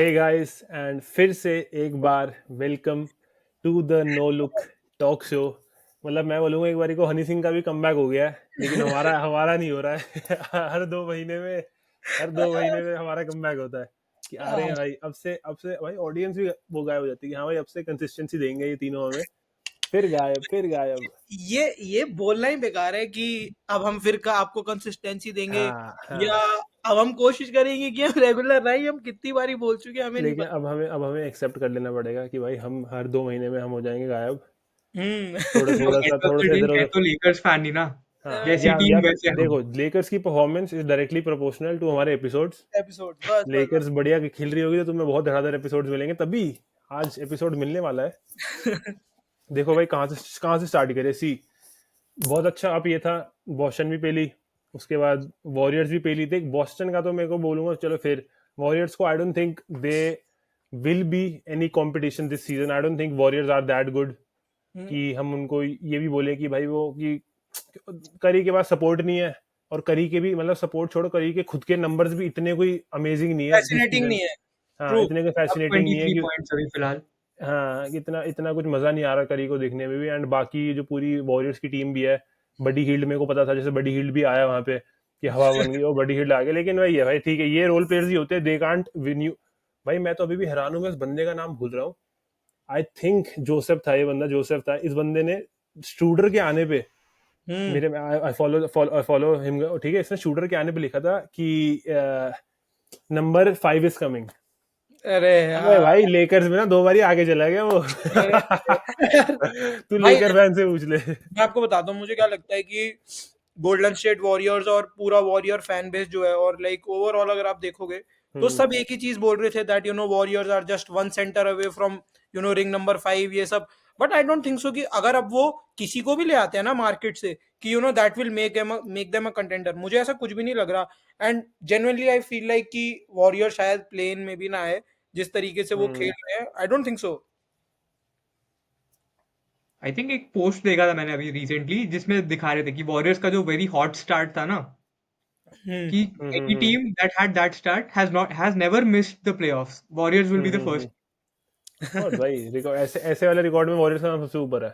Hey guys and फिर से एक बार welcome to the no look talk show. मतलब मैं बोलूँगा एक बारी को हनी सिंह का भी कमबैक हो गया है, लेकिन हमारा हमारा नहीं हो रहा है। हर 2 महीने में हमारा कमबैक होता है कि आ रहे हैं भाई। अब से भाई ऑडियंस भी वो गायब हो जाती है कि हाँ भाई अब से कंसिस्टेंसी देंगे ये तीनों हमें। फिर गायब। ये बोलना ही बेकार है कि अब हम फिर का आपको कंसिस्टेंसी देंगे हाँ या हाँ। अब हम कोशिश करेंगे कि हम रेगुलर रहे। हम कितनी बारी बोल चुके हैं, हमें नहीं लेकिन पता। अब हमें एक्सेप्ट कर लेना पड़ेगा कि भाई हम हर 2 महीने में हम हो जाएंगे गायब। हम्म। थोड़ा तो थोड़ा सा एट ऑफ थोड़ा द सा डे इधर मैं उधर। तो लेकर्स फैन नहीं ना। हाँ जैसी या टीम यार वैसे हम। देखो, लेकर्स की performance is directly proportional to हमारे एपिसोड्स। एपिसोड बस बस लेकर्स बढ़िया खेल रही होगी तो तुम्हें बहुत धड़ाधड़ एपिसोड्स मिलेंगे, तभी आज एपिसोड मिलने वाला है। बस। देखो भाई कहाँ से स्टार्ट करें। सी बहुत अच्छा अब ये था, बॉस्टन भी पेली, उसके बाद वॉरियर्स भी पेली। देख बॉस्टन का तो मेरे को बोलूंगा चलो फिर, वॉरियर्स को I don't think they will be any competition this season. I don't think Warriors are that good कि हम उनको ये भी बोले कि भाई वो कि करी के पास सपोर्ट नहीं है। और करी के भी मतलब सपोर्ट छोड़ो, करी के खुद के नंबर्स भी इतने कोई अमेजिंग नहीं है दिस फैसिनेटिंग सीजन। नहीं है। हाँ ट्रू। इतने कोई अब फैसिनेटिंग नहीं है 23 कि पॉइंट्स अभी फिलहाल। हाँ इतना इतना कुछ मजा नहीं आ रहा करी को देखने में भी। एंड बाकी जो पूरी वॉरियर्स की टीम भी है, बडी हील्ड मेरे को पता था, जैसे बडी हील्ड भी आया वहां पे कि हवा बन गई और बडी हील्ड आ गया। लेकिन भाई है भाई ठीक है, ये रोल प्लेयर्स ही होते हैं, दे कांट विन यू। भाई मैं तो अभी भी हैरान हूँ, मैं इस बंदे का नाम भूल रहा हूँ। आई थिंक जोसेफ था, ये बंदा जोसेफ था। इस बंदे ने स्ट्रूडर के आने पे हम्म। मेरे आई फॉलो हिम, ठीक है। इसने शूटर के आने पे लिखा था कि नंबर 5 इज कमिंग। अरे अबे यार। भाई लेकर्स में ना 2 बारी आगे चला गया वो। अरे यार। तू भाई लेकर फैन से पूछ ले। मैं आपको बताता हूँ मुझे क्या लगता है कि गोल्डन स्टेट वॉरियर्स और पूरा वॉरियर फैन बेस जो है और लाइक ओवरऑल अगर आप देखोगे तो हम्म सब एक ही चीज बोल रहे थे that Warriors are just one center away from ring number 5 ये सब। But I don't think so कि अगर अब वो किसी को भी ले आते हैं ना मार्केट से कि that will make them a contender, मुझे ऐसा कुछ भी नहीं लग रहा। And genuinely I feel like कि वॉरियर शायद प्लेन में भी ना आए जिस तरीके से वो खेल हम्म रहे हैं। आई don't think so. I think एक पोस्ट देखा था मैंने अभी रिसेंटली जिसमें दिखा रहे थे कि वॉरियर्स का जो वेरी हॉट स्टार्ट था ना, हम्म। कि hmm any hmm team that had that start has never missed the playoffs, Warriors will be the hmm. First. और भाई रिकॉर्ड ऐसे ऐसे वाले रिकॉर्ड में वॉरियर्स का नाम सबसे ऊपर है।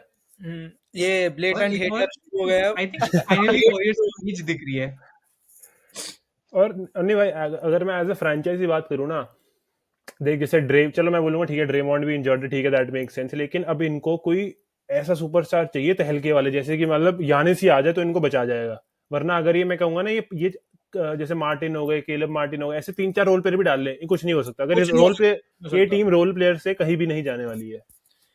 ये और ब्लेटेंट एक और, हेटर शुरू हो गया आई थिंक फाइनली अब। वॉरियर्स की एज दिख रही है। और नहीं भाई, अगर मैं एज अ फ्रेंचाइजी बात करूँ ना, देख जैसे चलो मैं बोलूंगा ठीक है ड्रेमॉन्ड भी इंजर्ड है, ठीक है दैट मेक सेंस। लेकिन अब इनको कोई ऐसा सुपरस्टार चाहिए तहलके वाले, जैसे कि मतलब यानिस ही आ जाए तो इनको बचा जाएगा। वरना अगर ये मैं कहूंगा ना ये जैसे मार्टिन हो गए, केलब मार्टिन हो गए, ऐसे 3-4 रोल प्लेयर भी डाल ले, कुछ नहीं हो सकता। अगर ये कुछ नहीं हो रोल सकता, प्लेयर, नहीं हो ये सकता। टीम रोल प्लेयर से कहीं भी नहीं जाने वाली है।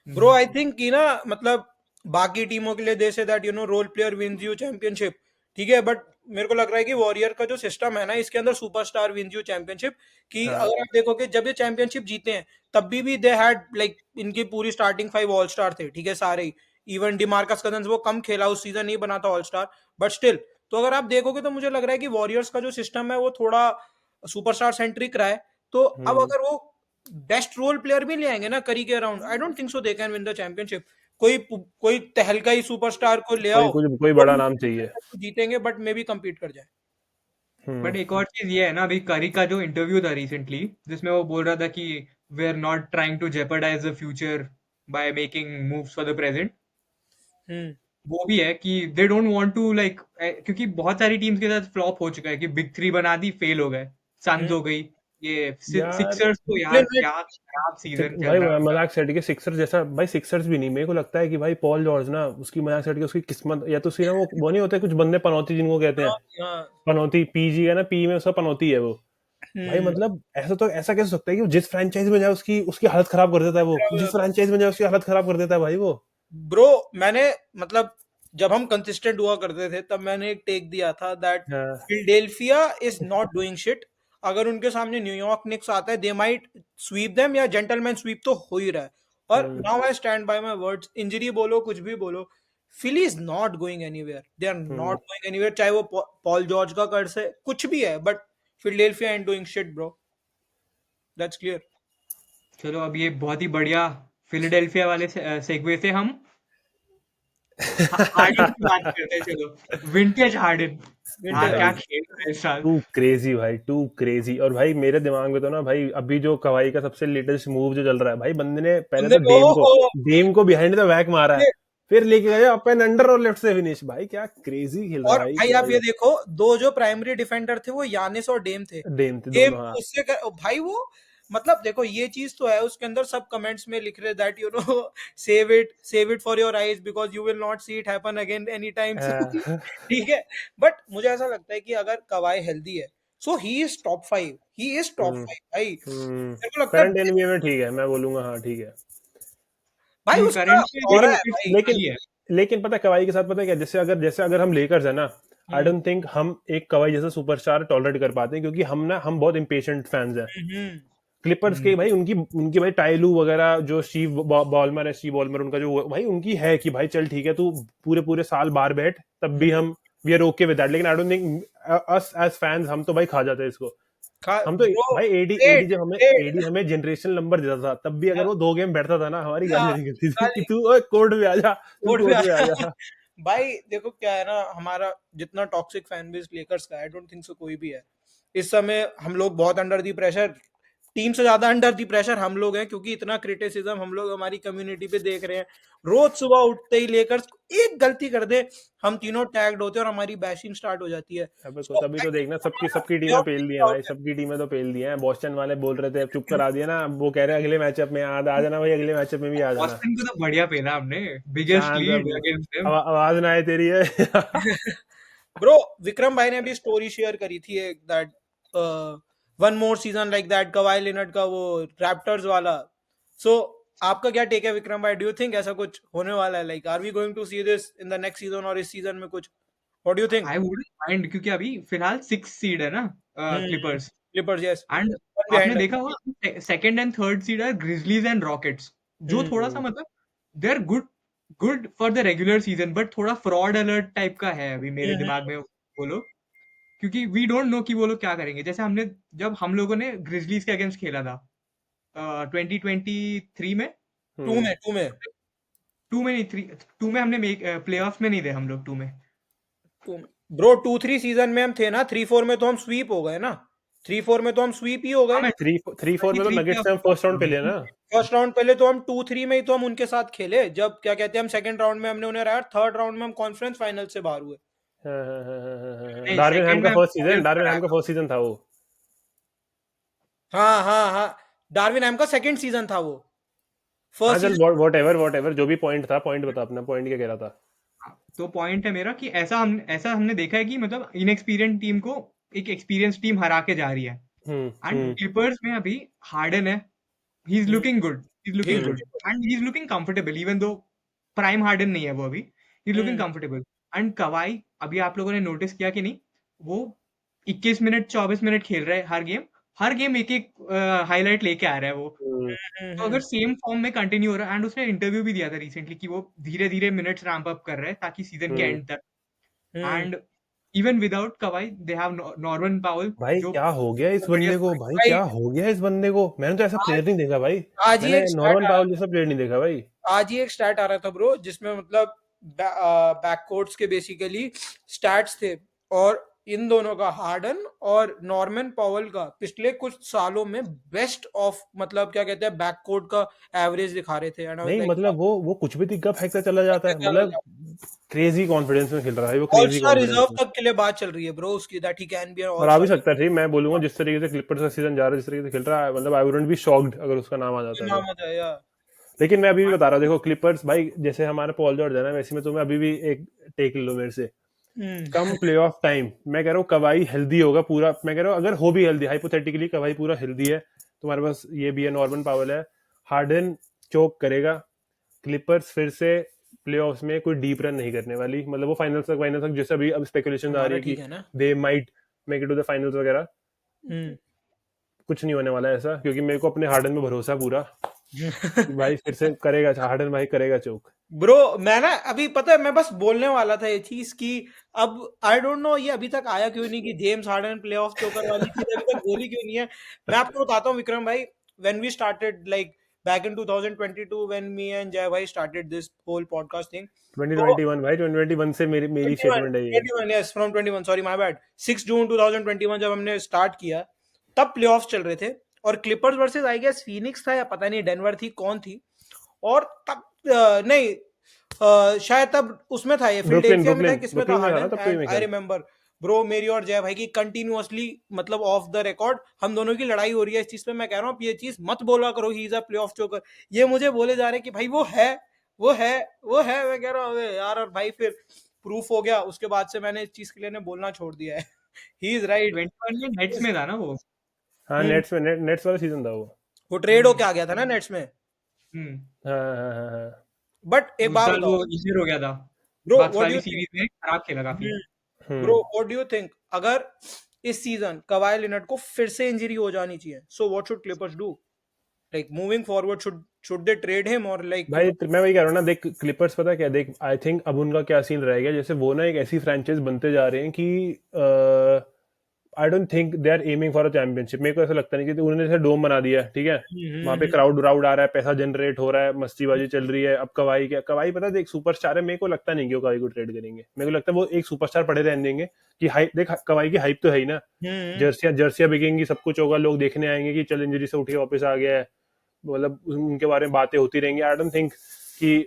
ब्रो आई थिंक कि ना मतलब बाकी टीमों के लिए they say that role player wins you championship, ठीक है। बट मेरे को लग रहा है कि वॉरियर का जो सिस्टम है ना इसके अंदर सुपरस्टार विंस यू चैंपियनशिप। कि हाँ अगर आप देखोगे जब ये चैंपियनशिप जीते हैं तब भी दे हैड लाइक इनकी पूरी स्टार्टिंग 5 ऑल स्टार थे, ठीक है सारे ही। इवन डिमार्कस कजन्स वो कम खेला उस सीजन, नहीं बना था ऑल स्टार, बट स्टिल। तो अगर आप देखोगे तो मुझे लग रहा है कि वॉरियर्स का जो सिस्टम है वो थोड़ा सुपरस्टार सेंट्रिक रहा है। तो अब हम्म। अगर वो बेस्ट रोल प्लेयर भी ले आएंगे ना करी के around, I don't think so they can win the championship. कोई तहलका ही सुपरस्टार को ले आओ कोई वो बड़ा भी नाम चाहिए। जीतेंगे बट मे भी compete कर जाए। बट हम्म एक और चीज ये है ना, अभी करी का जो इंटरव्यू था रिसेंटली जिसमें वो बोल रहा था कि we are not trying to jeopardize the future by making moves for the present. Hmm. वो भी है कि they don't want to like, क्योंकि बहुत सारी टीम्स के साथ फ्लॉप हो चुका है कि बिग थ्री बना दी, फेल हो गए। सन्स हो गई, ये यार सिक्सर्स तो यार ब्रुकलिन क्या खराब सीजन चल भाई रहा है उनका। मजाक सेट के सिक्सर जैसा, भाई सिक्सर्स भी नहीं, मेरे को लगता है कि भाई पॉल जॉर्ज ना उसकी मजाक सेट के उसकी किस्मत, या तो उसकी ना वो नहीं होते कुछ बंदे पनौती जिनको कहते हैं। हाँ हाँ। पनौती पीजी है ना, पी में उसका पनौती है वो। भाई हम्म। मतलब ऐसा कैसे हो सकता है कि वो जिस फ्रेंचाइज में जाए उसकी उसकी हालत खराब कर देता है, वो जिस फ्रेंचाइज में जाए उसकी हालत खराब कर देता है भाई वो। ब्रो मैंने मतलब जब हम कंसिस्टेंट हुआ करते थे तब मैंने एक टेक दिया था दैट हाँ Philadelphia is not doing shit. अगर उनके सामने न्यूयॉर्क निक्स आता है दे माइट स्वीप देम, या जेंटलमैन स्वीप तो हो ही रहा है। और hmm now I stand by my words, injury बोलो कुछ भी बोलो, Philly is not going anywhere, they are hmm not going anywhere. चाहे वो पॉल जॉर्ज का कर्ज है कुछ भी है, but Philadelphia and doing shit bro, that's clear. चलो अब ये बहुत ही बढ़िया फिलाडेल्फिया वाले सेगवे से हम हार्डन की बात करते हैं, चलो विंटेज हार्डन। हाँ, विंटेज क्या भाई खेल रहा है इस साल। टू क्रेजी भाई, टू क्रेजी। और भाई मेरे दिमाग में तो ना भाई अभी जो कवाई का सबसे लेटेस्ट मूव जो चल रहा है भाई, बंदे ने पहले बंदे तो को डेम को बिहाइंड द बैक मारा है, फिर लेके गया अप एंड अंडर और लेफ्ट से फिनिश। भाई क्या क्रेजी खेल रहा है और भाई भाई आप कवाई। ये देखो, दो जो प्राइमरी डिफेंडर थे वो यानिस और डेम थे। डेम थे डेम दोनों, हाँ। उससे भाई वो मतलब देखो ये चीज तो है, उसके अंदर सब कमेंट्स में लिख रहे that save it for your eyes because you will not see it happen again any time soon. हाँ। ठीक है, बट मुझे ऐसा लगता है कि अगर कवाई हेल्दी है so he is top 5, he is top 5 भाई। मेरे को लगता करंट है एनबीए में ठीक है, मैं बोलूंगा हाँ ठीक है। भाई उसका करंट में ऑरा लेकिन है इट्स भाई। लेकिन सही है। लेकिन पता है कवाई के साथ पता है क्या, जैसे अगर हम लेकर्स है ना, आई हम्म डोंट थिंक हम एक कवाई जैसा सुपरस्टार टॉलरेट कर पाते हैं, क्योंकि हम बहुत इम्पेशेंट फैंस हैं। हम्म क्लिपर्स के हम्म, भाई, उनकी भाई टाइलू वगैरह, जो स्टीव बॉलमर उनका जो भाई उनकी है कि भाई चल ठीक है तू पूरे पूरे साल बाहर बैठ, तब भी हम we are okay with that. लेकिन I don't think us as fans हम तो भाई खा जाते हैं इसको। हम तो ब्रो भाई एडी एडी ग्रेट जब हमें ग्रेट। एडी हमें जनरेशन नंबर देता था, तब भी अगर वो 2 गेम बैठता था ना, हमारी गाली हाँ, नहीं करती थी कि गाली तू ओए कोर्ट में आ जा, तू कोर्ट में कोर्ट में आ आया। जा। भाई देखो क्या है ना, हमारा जितना टॉक्सिक फैन बेस लेकर्स का, आई डोंट थिंक सो कोई भी है इस समय। हम लोग बहुत अंडर दी प्रेशर, टीम से ज्यादा अंडर दी प्रेशर हम लोग हैं, क्योंकि इतना क्रिटिसिज्म हम लोग हमारी कम्युनिटी पे देख रहे हैं। रोज सुबह उठते ही लेकर्स एक गलती कर दे, हम तीनों टैग्ड होते हैं और हमारी बैशिंग स्टार्ट हो जाती है। अब को So, तभी I तो think देखना, सबकी हमारा सबकी टीमें playoff पेल दी ticket है भाई, out सबकी टीमें तो पेल दी हैं। बोस्टन वाले बोल रहे थे अब चुप करा दिया ना, अब वो कह रहे हैं अगले मैचअप में आ जाना भाई, अगले मैचअप में भी आ जाना। बॉस्टन को तो बढ़िया पेला हमने, बिगेस्ट शांत लीड अब, अगेंस्ट देम। आवाज ना आए तेरी है। है। ब्रो विक्रम भाई ने अभी स्टोरी शेयर करी थी एक, that one more season like that, kavai Leonard का वो रैप्टर्स वाला। सो आपका क्या टेक है विक्रम भाई, डू यू थिंक ऐसा कुछ होने वाला है? Like are we going to see this in the next season और इस सीजन में कुछ, what do you think? I wouldn't mind, क्योंकि अभी फिलहाल 6 सीड है ना hmm Clippers. Clippers yes, and one आपने बिहाइंड। देखा होगा सेकंड एंड थर्ड सीड है ग्रिजलीज एंड रॉकेट्स, जो थोड़ा सा हम्म। मतलब they are good good for the regular season, but थोड़ा फ्रॉड अलर्ट टाइप का है अभी मेरे दिमाग में वो लोग। क्योंकि वी डोंट नो कि वो लोग क्या करेंगे। जैसे हमने जब हम लोगों ने ग्रिजलीज के अगेंस्ट खेला था 2023 में, टू हम्म। में टू में टू में नहीं, 2 में हमने प्ले ऑफ में नहीं थे हम लोग 2 में। टू में ब्रो, 2-3 सीजन में हम थे ना, 3-4 में तो हम स्वीप हो गए ना, 3-4 में तो हम स्वीप ही हो हाँ, गए। मैं थ्री फोर में तो 23 नगेट्स प्ले से हम फर्स्ट राउंड पे लिया ऑफ। ना। फर्स्ट राउंड पहले तो हम 2-3 में ही तो हम उनके साथ खेले, जब क्या कहते हैं हम सेकंड राउंड में हमने उन्हें हराया, थर्ड राउंड में हम कॉन्फ्रेंस फाइनल से बाहर हुए। नहीं, डार्विन हैम सेकंड का में फर्स्ट हमको सीजन, वॉरियर्स को डार्विन हराया हैम का था। फर्स्ट सीजन था वो। हाँ हाँ हाँ, डार्विन हैम का सेकंड सीजन था वो, हाँ फर्स्ट चल, सीजन। वॉट एवर जो भी पॉइंट था, पॉइंट बता अपना, पॉइंट क्या कह रहा था। हाँ, तो पॉइंट है मेरा कि ऐसा हमने देखा है कि मतलब इनएक्सपीरियंस टीम को एक एक्सपीरियंस टीम हरा के जा रही है। And hmm. क्लिपर्स में अभी हार्डन है, he is looking good, he is looking hmm. Good and he is looking comfortable, even though prime Harden नहीं है वो अभी, he is looking hmm comfortable. And Kawhi, अभी आप लोगों ने नोटिस किया कि नहीं, वो 21 मिनट 24 मिनट खेल रहा है हर गेम एक एक हाईलाइट लेके आ रहा है वो। तो अगर हम्म सेम फॉर्म में कंटिन्यू हो रहा है, एंड उसने इंटरव्यू भी दिया था रिसेंटली कि वो धीरे धीरे मिनट्स रैंप अप कर रहे हैं ताकि सीजन के हम्म। एंड तक। Hmm. And even without Kawhi they have Norman Powell, भाई जो क्या हो गया इस बढ़िया बंदे को, स्कोरिंग। भाई भाई क्या हो गया इस बंदे को, मैंने तो ऐसा आज प्लेयर नहीं देखा भाई। आज ही मैंने एक स्टैट नॉर्मन आ रहा पाउल जैसा प्लेयर नहीं देखा भाई। आज ही एक स्टैट आ रहा था ब्रो, जिसमें मतलब बैककोर्ट्स के बेसिकली स्टैट्स थे, और इन दोनों का, हार्डन और नॉर्मन पॉवल का, पिछले कुछ सालों में बेस्ट ऑफ मतलब क्या कहते हैं बैककोर्ट का एवरेज दिखा रहे थे। एंड आई वाज नहीं लाइक मतलब वो कुछ भी दिक्कत फेंकता चला जाता है, मतलब क्रेजी कॉन्फिडेंस में खेल रहा है वो, all crazy star confidence reserve में। तक के लिए बात चल रही है ब्रो उसकी, that he can be an और ऑल आ भी स्टार। सकता है ठीक, मैं बोलूंगा जिस तरीके से क्लिपर्स का सीजन जा रहा है, जिस तरीके से खेल रहा है, मतलब आई वुडंट बी शॉक्ड अगर उसका नाम आ जाता है तो। नाम आता है यार। लेकिन मैं अभी भी बता रहा हूँ, देखो क्लिपर्स भाई जैसे हमारा पॉल जॉर्ज है ना, वैसे में तुम्हें अभी भी एक टेक लो मेरे से। हम्म कम प्ले ऑफ टाइम मैं कह रहा हूँ कवाई हेल्दी होगा पूरा, मैं कह रहा हूँ अगर हो भी हेल्दी, हाइपोथेटिकली कवाई पूरा हेल्दी है, तुम्हारे पास ये भी है, नॉर्मन पावल है, हार्डन चोक करेगा, क्लिपर्स फिर से प्लेऑफ्स में कोई डीप रन नहीं करने वाली, मतलब वो फाइनल्स तक जैसे अभी अब स्पेकुलेशन आ रही हमारा है कि ठीक है ना। They might make it to the finals वगैरह। हम्म कुछ नहीं होने वाला है ऐसा, क्योंकि मेरे को अपने हार्डन में भरोसा है पूरा कि भाई फिर से करेगा, हार्डन भाई करेगा चोक। ब्रो मैं ना अभी पता है, मैं बस बोलने वाला था ये चीज कि अब आई डोंट नो ये अभी तक आया क्यों नहीं, कि जेम्स हार्डन प्लेऑफ चोकर वाली चीज अभी तक बोली क्यों नहीं है। मैं आपको बताता हूँ विक्रम भाई, when we started like back in 2022 when me and Jai bhai started this whole podcast thing. तो 2021 भाई, 2021 से मेरी 21, स्टेटमेंट है ये। 21, yes, from 21, sorry, my bad. 6 जून 2021 जब हमने स्टार्ट किया तब प्लेऑफ्स चल रहे थे और Clippers versus I guess Phoenix था या पता नहीं डेनवर थी कौन थी, और तब नहीं शायद तब उसमें था ये फिलाडेल्फिया में था, किसमें था, ब्रुकलिन में था ना हार्डन तब तो ये एंड आई रिमेंबर ब्रो मेरी और जय भाई की कंटिन्यूअसली मतलब ऑफ द रिकॉर्ड हम दोनों की लड़ाई हो रही है इस चीज पे। मैं कह रहा हूँ ये चीज मत बोला करो ही इज अ प्लेऑफ चोकर, ये मुझे बोले जा रहे हैं कि भाई वो है वो है वो है। मैं कह रहा हूँ अबे यार, और भाई फिर प्रूफ हो गया, उसके बाद से मैंने इस चीज के लिए बोलना छोड़ दिया है। He is right. 21 में नेट्स में था ना वो। हाँ, नेट्स वाला सीजन था वो ट्रेड होके आ गया था ना नेट्स में। हाँ। बट एक उस बात साल बताओ वो इंजर हो गया था, ब्रो, बक्स व्हाट डू वाली यू सीरीज में खराब खेला काफी। Bro what do you think अगर इस सीजन कवाई लिनर्ड को फिर से इंजरी हो जानी चाहिए, so what should Clippers do like moving forward? Should they trade him और लाइक भाई मैं वही कह रहा हूँ ना, देख क्लिपर्स पता क्या, देख आई थिंक अब उनका क्या सीन रहेगा, जैसे वो ना एक ऐसी फ्रेंचाइज बनते जा रहे हैं कि I don't think they are aiming for a championship. मेरे को ऐसा लगता नहीं कि उन्होंने जैसे डोम बना दिया, ठीक है, वहां पे क्राउड आ रहा है, पैसा जनरेट हो रहा है, मस्तीबाजी चल रही है। अब कवाई पता है एक सुपरस्टार है, मेरे को लगता नहीं कि वो कवाई को ट्रेड करेंगे। मेरे को लगता है वो एक सुपरस्टार पड़े रहने देंगे कि हाइप, देख कवाई की हाइप तो है ही ना, जर्सियां बिकेंगी, सब कुछ होगा, लोग देखने आएंगे कि चल इंजरी से उठ के वापस आ गया है, मतलब उनके बारे में बातें होती रहेंगी। आई डोंट थिंक कि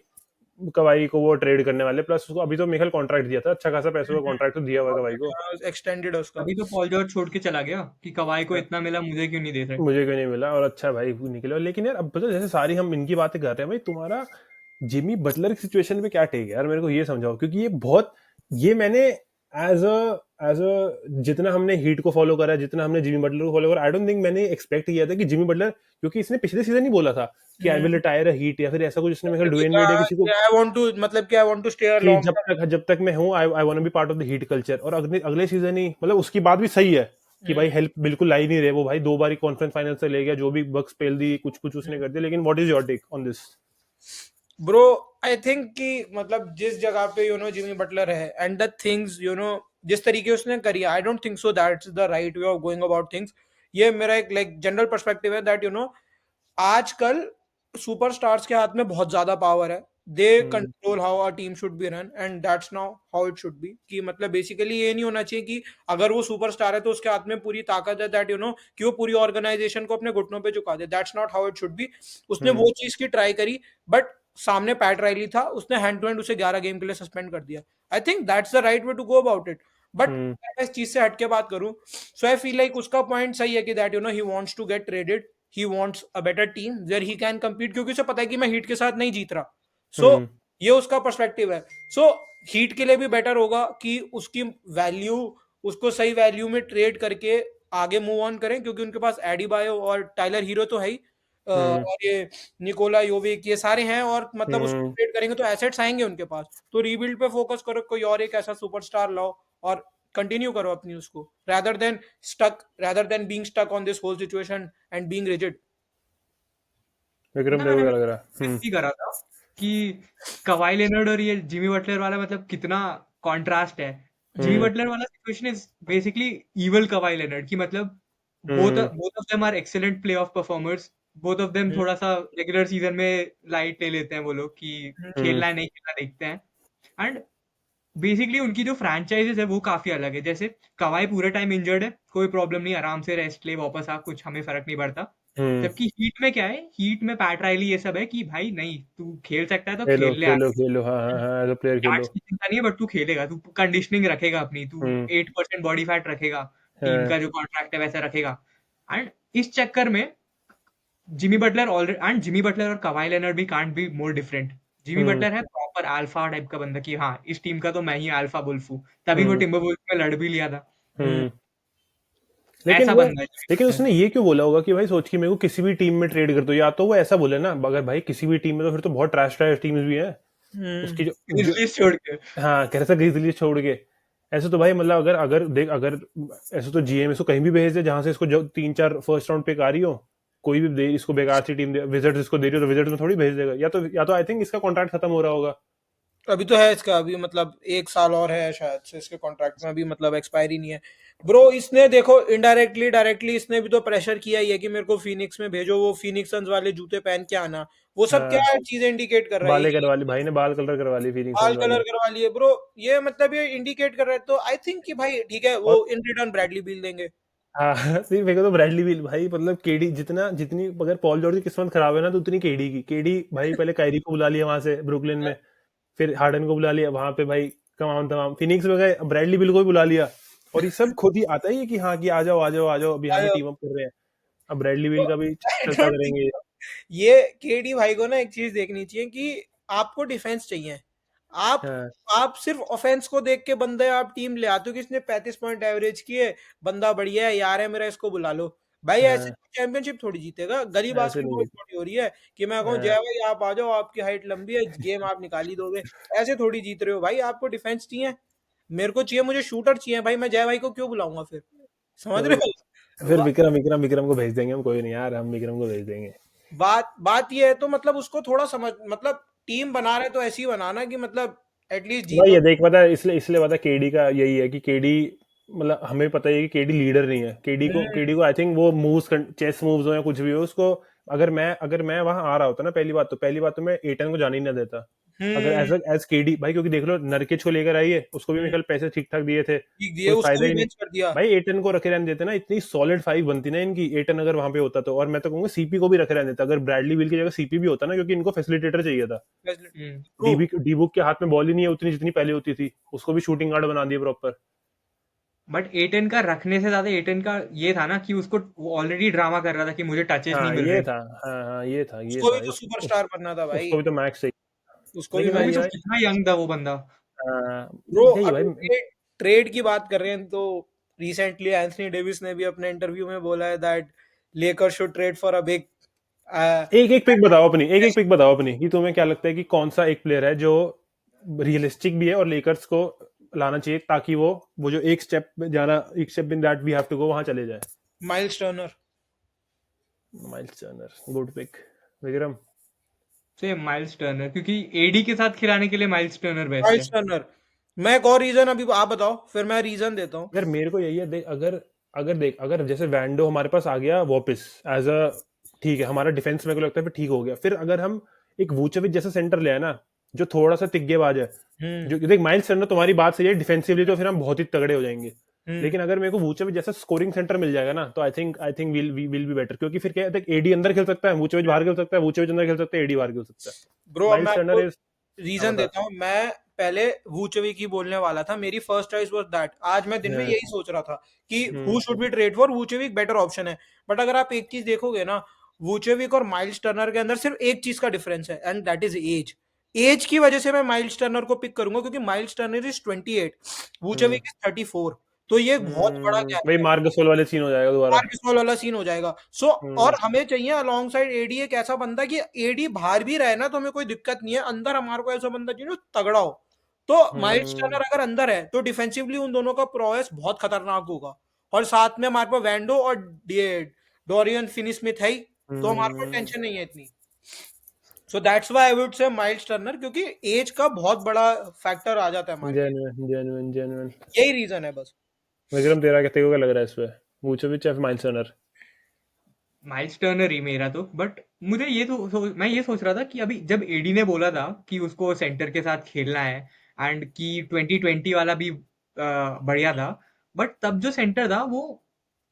कवाई को वो ट्रेड करने वाले। प्लस उसको अभी तो मेखल कॉन्ट्रैक्ट दिया था, अच्छा खासा पैसों का कॉन्ट्रैक्ट तो दिया हुआ कवाई को, एक्सटेंडेड है उसका। अभी तो पॉल जॉर्ज छोड़ के चला गया कि कवाई को इतना मिला, मुझे क्यों नहीं दे रहे। मुझे क्यों नहीं मिला, और अच्छा भाई निकले। लेकिन यार अब पता जैसे सारी हम इनकी बातें कर रहे हैं, भाई तुम्हारा जिमी बटलर की सिचुएशन पे क्या टेक है यार, मेरे को ये समझाओ, क्योंकि ये मैंने एज अ जितना हमने हीट को फॉलो करा, जितना हमने जिमी बटलर को फॉलो करा, आई डोंट थिंक मैंने एक्सपेक्ट किया था कि जिमी बटलर, क्योंकि इसने पिछले सीजन ही बोला था कि I will retire a heat, या फिर ऐसा कुछ इसने मेरे ड्वेन वेड या किसी को आई वांट टू, मतलब कि I want to stay a कि लॉन्ग जब तक मैं हूं, I want to be part of the Heat culture. और अगले सीजन ही, मतलब उसकी बात भी सही है कि भाई हेल्प बिल्कुल लाई नहीं रहे वो, भाई 2 बार कॉन्फ्रेंस फाइनल से ले गया, जो भी बक्स पेल दी, कुछ उसने कर दिया। लेकिन what is your take on this? Bro I think कि मतलब जिस जगह पे जिमी बटलर है एंड द थिंग्स जिस तरीके उसने करी, I don't think so that's the right way of going about things. ये मेरा एक लाइक जनरल पर्सपेक्टिव है दैट आजकल सुपरस्टार्स के हाथ में बहुत ज्यादा पावर है, they control how a team should be run and that's now how it should B. कि मतलब बेसिकली ये नहीं होना चाहिए कि अगर वो सुपरस्टार है तो उसके हाथ में पूरी ताकत है दैट कि वो पूरी ऑर्गेनाइजेशन को अपने घुटनों पे झुका दे। That's not how it should be. उसने वो चीज की ट्राई करी, बट सामने पैट राइली था, उसने हैंड टू हैंड उसे 11 गेम के लिए सस्पेंड कर दिया। I think that's the right way to go about it. But मैं इस चीज से हटके बात करूं, सो आई फील लाइक उसका पॉइंट सही है कि that he wants to get traded, he wants a better team where he can compete, क्योंकि उसे पता है कि मैं हीट के साथ नहीं जीत रहा। सो ये उसका पर्सपेक्टिव है। सो हीट के लिए भी बेटर होगा कि उसकी वैल्यू, उसको सही वैल्यू में ट्रेड करके आगे मूव ऑन करें, क्योंकि उनके पास एडिबायो और टाइलर हीरो तो है ही, और ये निकोला योविक, ये सारे हैं, और मतलब उसको ट्रेड करेंगे तो एसेट्स आएंगे उनके पास। तो रीबिल्ड पे फोकस करो, कोई और एक ऐसा सुपरस्टार लाओ और कंटिन्यू करो अपनी उसको, rather than being stuck on this whole situation and being rigid. Vikram मैंने क्या लग रहा ही करा था कि कवाई लेनर्ड और ये जिमी बटलर वाला मतलब कितना कॉन्ट्रास्ट है। जिमी बटलर वाला situation is basically equal Kawhi Leonard की, मतलब both of them are excellent playoff performers, both of them थोड़ा सा रेगुलर सीजन में लाइट ले लेते हैं वो लोग कि खेलना है नहीं खेलना देखते हैं। एंड बेसिकली उनकी जो फ्रैंचाइजेस है वो काफी अलग है। जैसे कवाई पूरे टाइम इंजर्ड है, कोई प्रॉब्लम नहीं, आराम से रेस्ट ले, वापस आ, कुछ हमें फर्क नहीं पड़ता। जबकि हीट में क्या है, हीट में पैट राइली ये सब है कि भाई नहीं, तू खेल सकता है तो खेलो खेल ले, खेलो खेलो, हाँ as a player Khelo. Stats की चिंता नहीं है, बट तू खेलेगा, तू कंडीशनिंग रखेगा अपनी, तू 8% बॉडी फैट रखेगा, टीम का जो कॉन्ट्रैक्ट है वैसा रखेगा। एंड इस चक्कर में जिमी बटलर और कवाई लेनर्ड भी can't be more different. Jimmy Butler है प्रॉपर अल्फा टाइप का बंदा कि हाँ इस टीम का तो मैं ही अल्फा वुल्फ हूँ, तभी वो टिम्बरवुल्फ में लड़ भी लिया था। ऐसा बंदा है। लेकिन उसने ये क्यों बोला होगा कि भाई सोच के मेरे को किसी भी टीम में ट्रेड कर दो, या तो वो ऐसा बोले ना, अगर भाई किसी भी टीम में, तो फिर तो बहुत ट्रैश टीम्स भी हैं उसकी ग्रिज़लीज़ छोड़ के। हाँ कह रहा था ग्रिज़लीज़ छोड़ के। ऐसे तो भाई मतलब अगर ऐसे तो जीएम इसको कहीं भी भेज दे जहां से इसको 3-4 फर्स्ट राउंड पिक आ रही हो, कोई भी दे इसको, बेकार सी टीम दे, विज़र्ड्स इसको दे रही हो तो विज़र्ड्स में थोड़ी भेज देगा। या तो आई थिंक इसका कॉन्ट्रैक्ट खत्म हो रहा होगा अभी तो है इसका, अभी मतलब 1 साल और है शायद से इसके कॉन्ट्रैक्ट में, अभी मतलब एक्सपायरी नहीं है। ब्रो इसने देखो इनडायरेक्टली डायरेक्टली इसने भी तो प्रेशर किया ही है कि मेरे को फिनिक्स में भेजो, वो फिनिक्स सन्स वाले जूते पहन के आना। वो सब क्या हाँ, चीज इंडिकेट कर रहा है बालें ये? करवा ली भाई ने, बाल कलर करवा ली फीनिक्स बाल सन्स वाले। कलर करवा लिए ब्रो। ये मतलब ये इंडिकेट कर रहा है, तो आई थिंक कि भाई ठीक है, वो और इन रिटर्न ब्रैडली बील देंगे। हाँ नहीं, मेरे को तो ब्रैडली बील भाई, मतलब केडी जितना, जितनी अगर पॉल जॉर्ज की किस्मत खराब है ना, तो उतनी केडी की। केडी भाई पहले कायरी को बुला लिया वहां से ब्रुकलिन में, फिर हार्डन को बुला लिया वहां पे भाई, तमाम तमाम फिनिक्स में गए, ब्रैडली बिल को भी बुला लिया। और ये सब खुद ही आता ही है कि हाँ कि आ जाओ आ जाओ आ जाओ, अभी हम भी टीम अप कर रहे हैं। अब ब्रैडली बिल का भी आई चर्चा डोंट थिंक करेंगे। ये केडी भाई को ना एक चीज देखनी चाहिए कि आपको डिफेंस चाहिए। आप हाँ आप सिर्फ ऑफेंस को देख के बंदे आप टीम ले आते हो कि इसने 35 पॉइंट एवरेज किए, बंदा बढ़िया है यार है मेरा, इसको बुला लो। भाई ऐसे हाँ, चैंपियनशिप थोड़ी जीतेगा, गली ऐसे बास्केटबॉल नहीं। थोड़ी हो रही है कि मैं कहूँ जय हाँ, भाई आप आ जाओ, आपकी हाइट लंबी है, गेम आप निकाल ही दोगे। ऐसे थोड़ी जीत रहे हो भाई, आपको डिफेंस चाहिए। मेरे को चाहिए, मुझे शूटर चाहिए भाई, मैं जय भाई को क्यों बुलाऊंगा फिर? समझ रहे कोई, फिर हो? विक्रम को भेज देंगे हम, कोई नहीं यार, हम विक्रम को भेज देंगे। बात बात ये है, तो मतलब उसको थोड़ा समझ, मतलब टीम बना रहे तो ऐसी बनाना कि मतलब एटलीस्ट भाई जीतो। ये देख, पता है इसलिए इसलिए पता है केडी का यही है कि केडी, मतलब हमें पता है कि केडी लीडर नहीं है। हम्म केडी को आई थिंक वो मूव्स, चेस मूव्स हो या कुछ भी हो उसको, अगर मैं वहां आ रहा होता ना, पहली बात तो मैं एटन को जाने ही ना देता। अगर हम्म एज केडी भाई, क्योंकि देख लो नरकिच को लेकर आई है, उसको भी मेरे हम्म, ख्याल पैसे ठीक ठाक दिए थे, ठीक दिए, कोई उसको फायदा भी ही नहीं। बेंच कर दिया। भाई एटन को रखे रहने देते ना, इतनी सॉलिड फाइव बनती ना इनकी, एटन अगर वहां पे होता तो। और मैं तो कहूंगा सीपी को भी रखे रहने देता, अगर ब्रैडली विल की जगह सीपी भी होता ना, क्योंकि इनको फैसिलिटेटर चाहिए था। ब्रो डी बुक के हाथ में बॉल ही नहीं है उतनी जितनी पहले होती थी, उसको भी शूटिंग गार्ड बना दिया प्रॉपर। बट एटन का रखने से ज्यादा एटन का ये था ना कि उसको ऑलरेडी ड्रामा कर रहा था कि मुझे टचेस नहीं हाँ मिल ये रहे। था, हाँ हाँ ये उसको भी था तो सुपरस्टार बनना था भाई। उसको भी तो मैक्स चाहिए। उसको भी लेकिन वो भी मैच वही तो है। कितना यंग था वो बंदा। हाँ, ब्रो यही है भाई। अभी ट्रेड की बात कर रहे हैं तो रिसेंटली एंथनी डेविस ने भी अपने इंटरव्यू में बोला है दैट लेकर should trade for a big. एक एक पिक बताओ अपनी, एक एक पिक बताओ अपनी, कि तुम्हें क्या लगता है कि कौन सा एक प्लेयर है जो रियलिस्टिक भी है और लेकर्स को लाना चाहिए, ताकि वो जो एक step in that we have to go, वहां चले जाए। Miles Turner. Miles Turner, good pick. Vikram. से माइल्स टर्नर, क्योंकि एडी के साथ खिलाने के लिए माइल्स टर्नर बेस्ट माइल्स है। टर्नर। मैं एक और रीजन अभी आप बताओ, फिर मैं रीजन देता हूँ। यार मेरे को यही है, देख अगर अगर जैसे वैंडो हमारे पास आ गया वापस एज अ, ठीक है, हमारा डिफेंस मेरे को लगता है फिर ठीक हो गया। फिर अगर हम एक वूचेविच जैसा सेंटर ले आए ना, जो थोड़ा सा तिग्गेबाज है, हम्म जो देख माइल्स टर्नर, तुम्हारी बात सही है, डिफेंसिवली तो फिर हम बहुत ही तगड़े हो जाएंगे। हम्म लेकिन अगर मेरे को वूचेविच जैसा स्कोरिंग सेंटर मिल जाएगा ना, तो I think will be better, क्योंकि फिर क्या है, एडी अंदर खेल सकता है, वूचेविच बाहर खेल सकता है, वूचेविच अंदर खेल सकता है, एडी बाहर खेल सकता है। ब्रो अब मैं माइल्स टर्नर आपको इज, हाँ रीजन बता। देता हूँ। मैं पहले वूचेविक की बोलने वाला था, मेरी फर्स्ट चॉइस वाज दैट। आज मैं दिन में हाँ, यही सोच रहा था कि hmm who should be trade for, Vucevic better option है। बट अगर आप एक चीज देखोगे ना, वूचेविक और माइल्स टर्नर के अंदर सिर्फ एक चीज का डिफरेंस है, and that is age. Age की वजह से मैं माइल्स टर्नर को पिक करूंगा, क्योंकि Myles Turner is 28, hmm Vucevic is 34। तो ये एक बहुत बड़ा गैप वही है। मार्क गसोल वाले सीन हो जाएगा दोबारा। मार्क स्मॉल वाला सीन हो जाएगा। सो हम्म और हमें चाहिए अलोंग साइड एडी एक ऐसा बंदा कि एडी बाहर भी रहे ना तो हमें कोई दिक्कत नहीं है, अंदर हमारे को ऐसा बंदा चाहिए जो तगड़ा हो। तो माइल्स हम्म टर्नर अगर अंदर है तो डिफेंसिवली उन दोनों का प्रोएस बहुत खतरनाक होगा। और साथ में हमारे पास वैंडो और डोरियन फिनी स्मिथ है ही, तो हमारे को हम्म टेंशन नहीं है इतनी। So that's why I would say Miles Turner, क्योंकि एज का बहुत बड़ा फैक्टर आ जाता है मार्केट। Genuine genuine genuine. यही रीजन है बस। विक्रम तेरा कितने को क्या लग रहा है इस पे, वूचोविच या माइल्स टर्नर? माइल्स टर्नर ही मेरा तो। बट मुझे मैं ये सोच रहा था कि अभी जब एडी ने बोला था कि उसको सेंटर के साथ खेलना है एंड कि 2020 वाला भी बढ़िया था, बट तब जो सेंटर था वो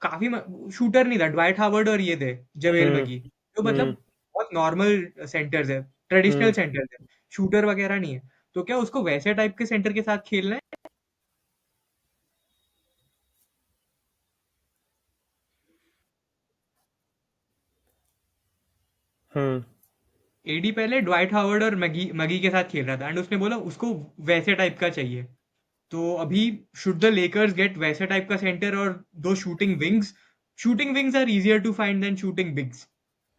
काफी शूटर नहीं था। ड्वाइट हावर्ड और ये थे, जवेल हम्म मगी, जो हम्म मतलब बहुत नॉर्मल सेंटर्स है, ट्रेडिशनल हम्म सेंटर्स है, शूटर वगैरह नहीं है। तो क्या उसको वैसे टाइप के सेंटर के साथ खेलना है? हम्म एडी पहले ड्वाइट हावर्ड और मगी मगी के साथ खेल रहा था एंड उसने बोला उसको वैसे टाइप का चाहिए। तो अभी शुड द लेकर्स गेट वैसे टाइप का सेंटर और दो shooting wings are easier to find than shooting bigs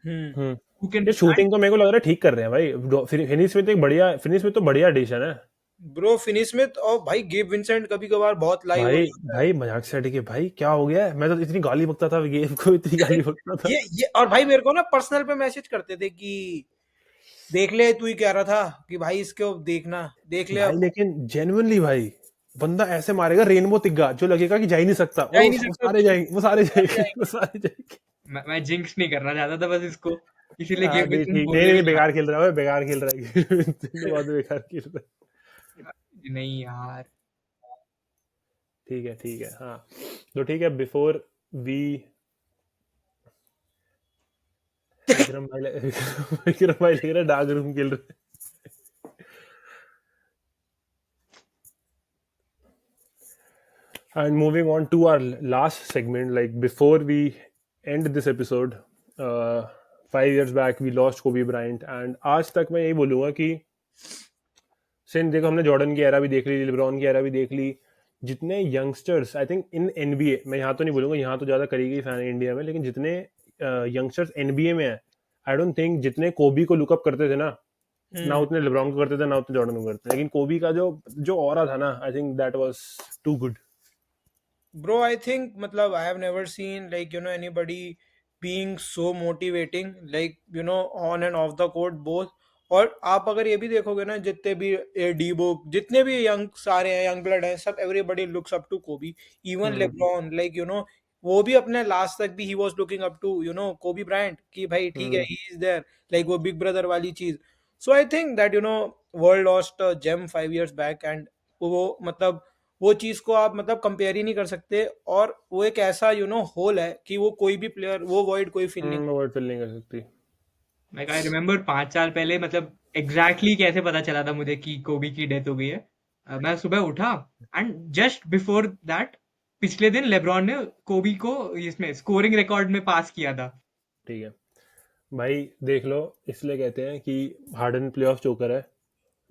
hmm hmm who can ये एंड शूटिंग तो मेरे को लग रहा है ठीक कर रहे हैं भाई। फिनिश में तो बढ़िया एडिशन है। ब्रो फिनी स्मिथ और भाई गेब विंसेंट कभी कभार बहुत लाइव हो भाई जाता है। भाई मजाक से हट के भाई, क्या हो गया है? मैं तो इतनी गाली बकता था गेम को, इतनी गाली बकता था। ये और भाई मेरे को ना पर्सनल पे मैसेज करते थे कि देख ले, तू ही कह रहा था कि भाई इसको देखना, देख ले भाई अब। लेकिन जेन्युइनली भाई, बंदा ऐसे मारेगा रेनबो तिग्गा जो लगेगा कि जा ही नहीं सकता, जा और ही नहीं वो सकता, सारे जाएंगे, वो सारे सारे जाएंगे, जाएंगे। वो सारे जाएंगे। मैं जिंक्स नहीं करना चाहता था बस इसको, इसीलिए हाँ गेम में नहीं तुम ठीक, बोलने नहीं नहीं भी बेकार खेल रहा है, बेकार खेल रहा है बहुत बेकार खेल रहा है। नहीं यार। ठीक है हाँ। तो ठीक है, बिफोर वी विक्रम भाई लग रहा है डार्क रूम खेल रहे हैं। And moving on to our last segment, like before we end this episode, 5 years back we lost Kobe Bryant, and आज तक मैं यही बोलूँगा कि सिंस देखो हमने जॉर्डन की एरा भी देख ली, लिब्रॉन की एरा भी देख ली, जितने youngsters I think in NBA, मैं यहाँ तो नहीं बोलूँगा यहाँ तो ज़्यादा करेगी फैन है इंडिया में, लेकिन जितने यंगस्टर्स एनबीए में है, आई डोंट थिंक जितने कोबी को लुकअप करते थे ना उतने लिब्रॉन को करते थे, ना उतने जॉर्डन को करते थे, लेकिन कोबी का जो जो ऑरा था ना, I think that was too good. Bro, I think matlab I have never seen like anybody being so motivating, like on and off the court both. और आप अगर ये भी देखोगे ना, जितने भी डी बुक, जितने भी यंग सारे हैं, यंग ब्लड हैं, सब everybody looks up to Kobe, even LeBron, like वो भी अपने लास्ट तक भी he was looking up to Kobe Bryant कि भाई ठीक है, ही इज देयर, लाइक वो बिग ब्रदर वाली चीज. So I think that world lost gem 5 years back, and वो मतलब वो चीज को आप मतलब कंपेयर ही नहीं कर सकते. और वो एक ऐसा होल है कि वो कोई भी प्लेयर वो वॉइड कोई फिल नहीं. वर्ड फिल नहीं कर सकती। लाइक आई रिमेम्बर 5 साल पहले मतलब एग्जैक्टली कैसे पता चला था मुझे कि कोबी की डेथ हो गई है. मैं सुबह उठा एंड जस्ट बिफोर दैट पिछले दिन लेब्रॉन ने कोबी को इसमें स्कोरिंग रिकॉर्ड में पास किया था. ठीक है भाई, देख लो, इसलिए कहते हैं कि हार्डन प्लेऑफ चोकर है।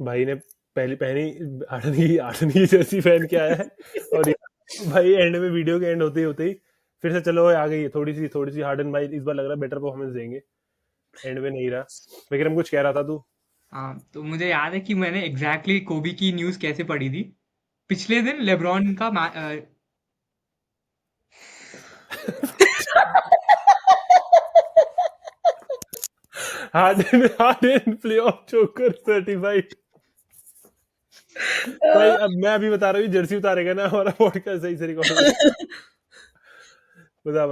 भाई ने पहली पहली हार्डन की जर्सी पहन के आया है, और भाई एंड में, वीडियो के एंड होते ही फिर से चलो आ गई है थोड़ी सी हार्डन भाई इस बार लग रहा है बेटर परफॉर्मेंस देंगे, एंड में नहीं रहा। विक्रम कुछ कह रहा था तू? हाँ, तो मुझे याद है कि मैंने एग्जैक्टली कोबी की न्यूज कैसे पढ़ी थी. पिछले दिन लेब्रॉन का हार्डन प्लेऑफ चोकर सर्टिफाइड। भाई अब मैं अभी बता रहा हूँ, जर्सी उतारेगा ना हमारा पॉडकास्ट सही से रिकॉर्ड। बता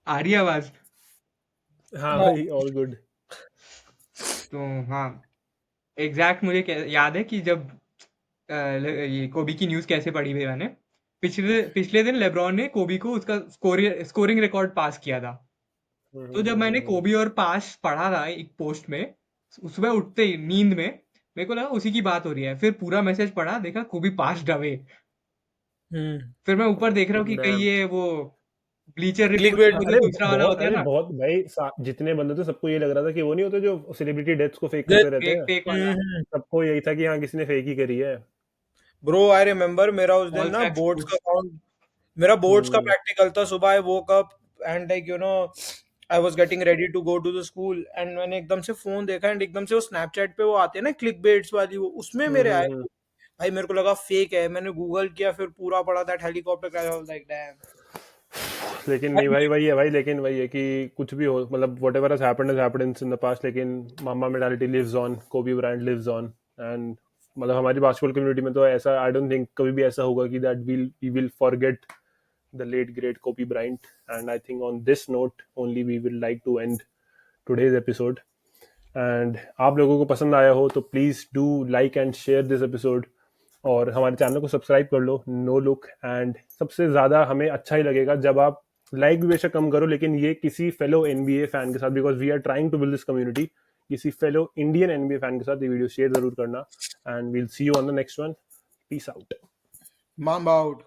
आ रही है आवाज? हाँ भाई, ऑल गुड। तो हाँ, एग्जैक्ट मुझे याद है कि जब ये कोबी की न्यूज कैसे पढ़ी थी मैंने. पिछले दिन लेब्रॉन ने कोबी को उसका स्कोरिंग रिकॉर्ड पास किया था. तो जब मैंने कोबी और पास पढ़ा था एक पोस्ट में, सुबह उठते ही नींद में मेरे को लगा उसी की बात हो रही है. फिर पूरा मैसेज पढ़ा, देखा कोबी पास्ड अवे. फिर मैं ऊपर देख रहा हूँ कि कहीं ये वो ब्लीचर रिपोर्ट Clickbait जो अरे दूसरा वाला होता है ना, बहुत भाई, जितने बंदे थे सबको ये लग रहा था कि वो नहीं होते जो सेलिब्रिटी डेथ्स को फेक Death करते रहते फेक हैं, फेक वाला सबको यही था कि हाँ किसी ने फेक ही करी है। ब्रो. आई रिमेम्बर मेरा उस दिन ऑल ना फैक्ट्स बोर्ड्स का प्रूफ. मेरा बोर्ड्स का हम्म, प्रैक्टिकल था. सुबह I woke up and like I was getting ready to go to the school, and मैंने एकदम से फोन देखा, एंड एकदम से वो स्नैपचैट पे वो आते हैं ना क्लिक बेट्स वाली, वो उसमें मेरे आए. हम्म। भाई मेरे को लगा फेक है, मैंने गूगल किया, फिर पूरा पढ़ा that helicopter crash. I was like damn. लेकिन नहीं भाई, वही है भाई, लेकिन वही है कि कुछ भी हो, मतलब whatever has happened in the past, लेकिन Mamba mentality lives on, Kobe Bryant lives on, and मतलब हमारी बास्केटबॉल कम्युनिटी में तो ऐसा, आई डोंट थिंक कभी भी ऐसा होगा कि that we will forget the late great Kobe Bryant. And I think on this note only we will like to end today's episode. And आप लोगों को पसंद आया हो तो please do like and share this episode, और हमारे channel को सब्सक्राइब कर लो, नो लुक. एंड सबसे ज्यादा हमें अच्छा ही लगेगा जब आप लाइक भी बेशक कम करो, लेकिन ये किसी फेलो एनबीए फैन के साथ, because we are trying to build this community, किसी फेलो इंडियन एनबीए फैन के साथ ये वीडियो शेयर जरूर करना. And we'll see you on the next one. Peace out. Mamba out.